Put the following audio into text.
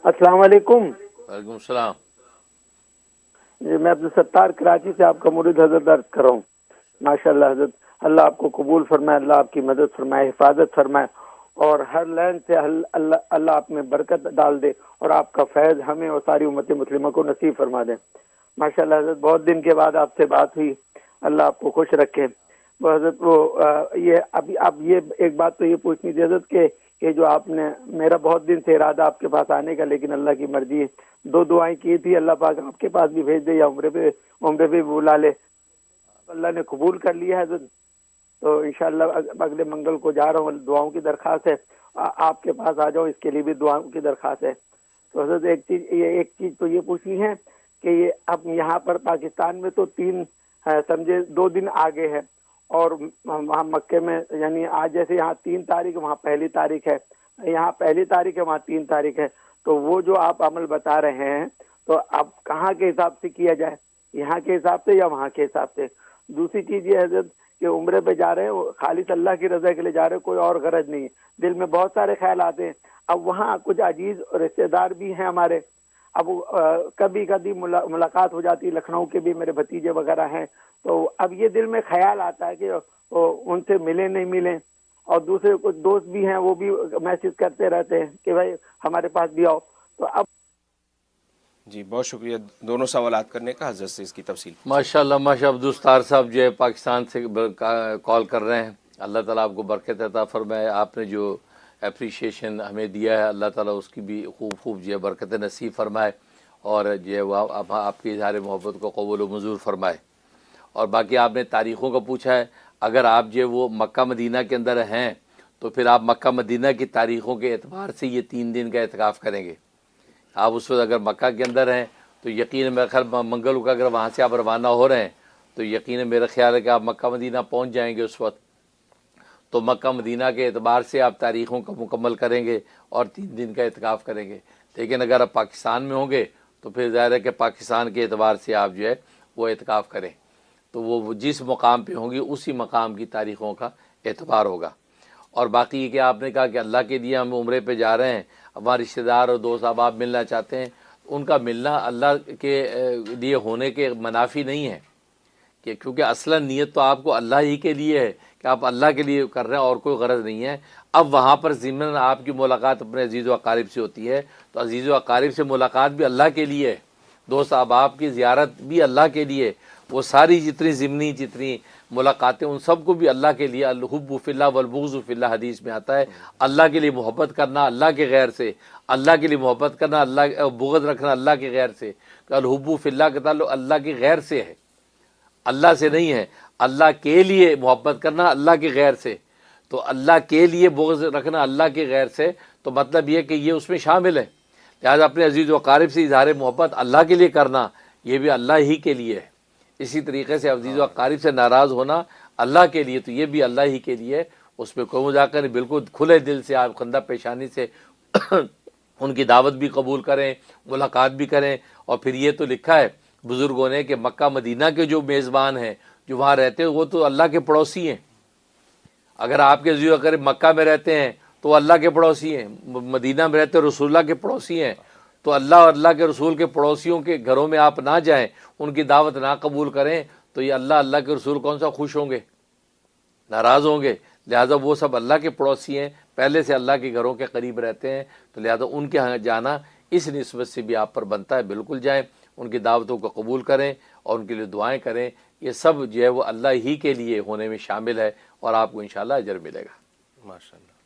السلام علیکم. وعلیکم السلام. جی میں عبدالستار کراچی سے آپ کا مرید حضرت درد کر رہا ہوں. ماشاء اللہ حضرت، اللہ آپ کو قبول فرمائے، اللہ آپ کی مدد فرمائے، حفاظت فرمائے، اور ہر لائن سے اللہ آپ میں برکت ڈال دے، اور آپ کا فیض ہمیں اور ساری امت مسلمہ کو نصیب فرما دے. ماشاء اللہ حضرت، بہت دن کے بعد آپ سے بات ہوئی. اللہ آپ کو خوش رکھے. وہ حضرت اب یہ ایک بات تو یہ پوچھنی تھی حضرت کہ یہ جو آپ نے، میرا بہت دن سے ارادہ آپ کے پاس آنے کا، لیکن اللہ کی مرضی ہے. 2 دعائیں کی تھی، اللہ پاک آپ کے پاس بھی بھیج دے یا عمرے پہ بلا لے. اللہ نے قبول کر لیا ہے حضرت. تو انشاءاللہ اگلے منگل کو جا رہا ہوں. دعاؤں کی درخواست ہے، آپ کے پاس آ جاؤ، اس کے لیے بھی دعاؤں کی درخواست ہے. تو حضرت ایک چیز تو یہ پوچھنی ہے کہ یہ اب یہاں پر پاکستان میں تو 3 سمجھے 2 دن آگے ہے، اور وہاں مکے میں یعنی آج جیسے یہاں 3 تاریخ وہاں 1 تاریخ ہے، یہاں 1 تاریخ ہے وہاں 3 تاریخ ہے. تو وہ جو آپ عمل بتا رہے ہیں تو اب کہاں کے حساب سے کیا جائے، یہاں کے حساب سے یا وہاں کے حساب سے؟ دوسری چیز یہ حضرت کہ عمرے پہ جا رہے ہیں، وہ خالص اللہ کی رضا کے لیے جا رہے ہیں، کوئی اور غرض نہیں ہے. دل میں بہت سارے خیال آتے ہیں. اب وہاں کچھ عزیز اور رشتے دار بھی ہیں ہمارے. اب کبھی کبھی ملاقات ہو جاتی ہے، لکھنؤ کے بھی میرے بھتیجے وغیرہ ہیں. تو اب یہ دل میں خیال آتا ہے کہ ان سے ملیں نہیں ملیں. اور دوسرے کچھ دوست بھی ہیں، وہ بھی میسج کرتے رہتے ہیں کہ بھائی ہمارے پاس بھی آؤ. تو اب جی بہت شکریہ دونوں سوالات کرنے کا. حضرت سے اس کی تفصیل. ماشاء اللہ ماشاء اللہ. عبدالستار صاحب جو ہے پاکستان سے کال کر رہے ہیں. اللہ تعالیٰ آپ کو برکت عطا فرمائے. آپ نے جو اپریشیشن ہمیں دیا ہے، اللہ تعالیٰ اس کی بھی خوب جو ہے برکت نصیب فرمائے، اور جو ہے وہ آپ کی اظہار محبت کو قبول و منظور فرمائے. اور باقی آپ نے تاریخوں کا پوچھا ہے. اگر آپ جو وہ مکہ مدینہ کے اندر ہیں تو پھر آپ مکہ مدینہ کی تاریخوں کے اعتبار سے یہ 3 دن کا اعتکاف کریں گے. آپ اس وقت اگر مکہ کے اندر ہیں تو یقین میرا خیال منگل کو اگر وہاں سے آپ روانہ ہو رہے ہیں تو یقین میرا خیال ہے کہ آپ مکہ مدینہ پہنچ جائیں گے اس وقت. تو مکہ مدینہ کے اعتبار سے آپ تاریخوں کا مکمل کریں گے اور 3 دن کا اعتکاف کریں گے. لیکن اگر آپ پاکستان میں ہوں گے تو پھر ظاہر ہے کہ پاکستان کے اعتبار سے آپ جو ہے وہ اعتکاف کریں. تو وہ جس مقام پہ ہوں گی اسی مقام کی تاریخوں کا اعتبار ہوگا. اور باقی یہ کہ آپ نے کہا کہ اللہ کے لیے ہم عمرے پہ جا رہے ہیں، ہمارے رشتہ دار اور دوست احباب ملنا چاہتے ہیں، ان کا ملنا اللہ کے لیے ہونے کے منافی نہیں ہے، کہ کیونکہ اصلا نیت تو آپ کو اللہ ہی کے لیے ہے کہ آپ اللہ کے لیے کر رہے ہیں اور کوئی غرض نہیں ہے. اب وہاں پر ضمن آپ کی ملاقات اپنے عزیز و اقارب سے ہوتی ہے، تو عزیز و اقارب سے ملاقات بھی اللہ کے لیے ہے، دوست احباب کی زیارت بھی اللہ کے لیے. وہ ساری جتنی ضمنی جتنی ملاقاتیں ان سب کو بھی اللہ کے لیے. الحب فی اللہ والبغض فی اللہ حدیث میں آتا ہے. اللہ کے لیے محبت کرنا اللہ کے غیر سے، اللہ کے لیے محبت کرنا اللہ، بغض رکھنا اللہ کے غیر سے. الحب فی اللہ کا تعلق اللہ کے غیر سے ہے، اللہ سے نہیں ہے. اللہ کے لیے محبت کرنا اللہ کے غیر سے، تو اللہ کے لیے بغض رکھنا اللہ کے غیر سے. تو مطلب یہ کہ یہ اس میں شامل ہے. لہٰذا اپنے عزیز و اقارب سے اظہار محبت اللہ کے لیے کرنا یہ بھی اللہ ہی کے لیے ہے. اسی طریقے سے عزیز و اقارب سے ناراض ہونا اللہ کے لیے، تو یہ بھی اللہ ہی کے لیے. اس میں کوئی مذاکرہ نہیں، بالکل کھلے دل سے آپ خندہ پیشانی سے ان کی دعوت بھی قبول کریں، ملاقات بھی کریں. اور پھر یہ تو لکھا ہے بزرگوں نے کہ مکہ مدینہ کے جو میزبان ہیں جو وہاں رہتے ہیں وہ تو اللہ کے پڑوسی ہیں. اگر آپ کے عزیز و اقارب مکہ میں رہتے ہیں تو وہ اللہ کے پڑوسی ہیں، مدینہ میں رہتے ہیں رسول اللہ کے پڑوسی ہیں. تو اللہ اور اللہ کے رسول کے پڑوسیوں کے گھروں میں آپ نہ جائیں، ان کی دعوت نہ قبول کریں، تو یہ اللہ کے رسول کون سا خوش ہوں گے؟ ناراض ہوں گے. لہٰذا وہ سب اللہ کے پڑوسی ہیں، پہلے سے اللہ کے گھروں کے قریب رہتے ہیں. تو لہٰذا ان کے ہاں جانا اس نسبت سے بھی آپ پر بنتا ہے. بالکل جائیں، ان کی دعوتوں کو قبول کریں اور ان کے لیے دعائیں کریں. یہ سب جو ہے وہ اللہ ہی کے لیے ہونے میں شامل ہے، اور آپ کو انشاءاللہ اجر ملے گا. ماشاء اللہ.